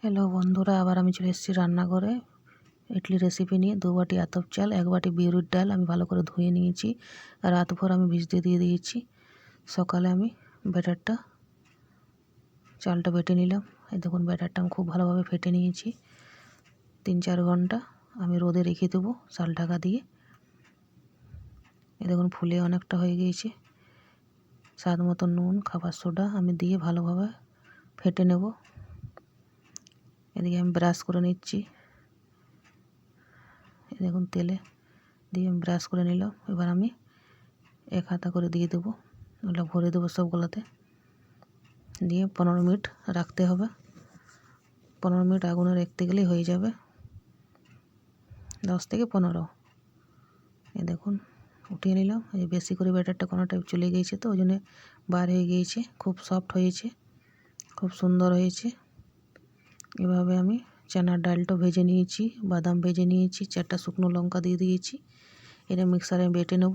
Hello বন্ধুরা, আবার আমি চলে এসেছি রান্নাঘরে ইডলি রেসিপি নিয়ে। 2 বাটি আতপ চাল, 1 বাটি বিউলির ডাল আমি ভালো করে ধুয়ে নিয়েছি। রাতভর আমি ভিজতে দিয়ে দিয়েছি। সকালে আমি চালটা বেটে নিলাম। এই দেখুন, ব্যাটারটা আমি খুব ভালোভাবে ফেটে নিয়েছি। 3-4 ঘন্টা আমি রোদে রেখে দেবো চাল ঢাকা দিয়ে। এই দেখুন, ফুলে অনেকটা হয়ে গিয়েছে। স্বাদ মতো নুন, খাবার সোডা আমি দিয়ে ভালোভাবে ফেটে নেব। এদিকে আমি ব্রাশ করে নিচ্ছি। দেখুন, তেলে দিয়ে আমি ব্রাশ করে নিলাম। এবার আমি 1 হাতা করে দিয়ে দেবো, ওটা ভরে দেবো সবগুলোতে। দিয়ে 15 মিনিট রাখতে হবে। 15 মিনিট আগুনে রাখতে গেলেই হয়ে যাবে, 10 থেকে 15। এই দেখুন, উঠিয়ে নিলাম। এই বেশি করে ব্যাটারটা কোনোটা চলে গিয়েছে, তো ওই জন্য বার হয়ে গিয়েছে। খুব সফট হয়েছে, খুব সুন্দর হয়েছে। এভাবে আমি চানার ডালটা ভেজে নিয়েছি, বাদাম ভেজে নিয়েছি, 4টা শুকনো লঙ্কা দিয়ে দিয়েছি। এটা মিক্সারে বেটে নেব।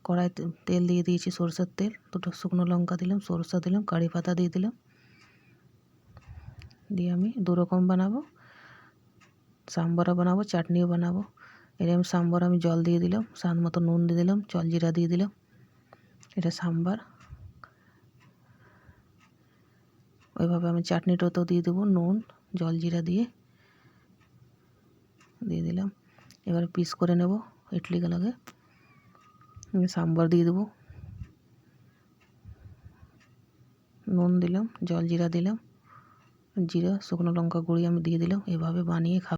কড়াইতে তেল দিয়ে দিয়েছি, সরষের তেল। 2টো শুকনো লঙ্কা দিলাম, সরষা দিলাম, কারি পাতা দিয়ে দিলাম। দিয়ে আমি 2 রকম বানাবো, সাম্বারও বানাবো, চাটনিও বানাবো। এরকম সাম্বার আমি জল দিয়ে দিলাম, স্বাদ মতো নুন দিয়ে দিলাম, জলজিরা দিয়ে দিলাম। এটা সাম্বার। ওইভাবে আমি চাটনিটাতেও দিয়ে দেবো, নুন জলজিরা দিয়ে দিলাম। এবার পিস করে নেব ইডলিগুলোকে। সাম্বার দিয়ে দেবো, নুন দিলাম, জলজিরা দিলাম, জিরা শুকনো লঙ্কা গুঁড়ি আমি দিয়ে দিলাম। এভাবে বানিয়ে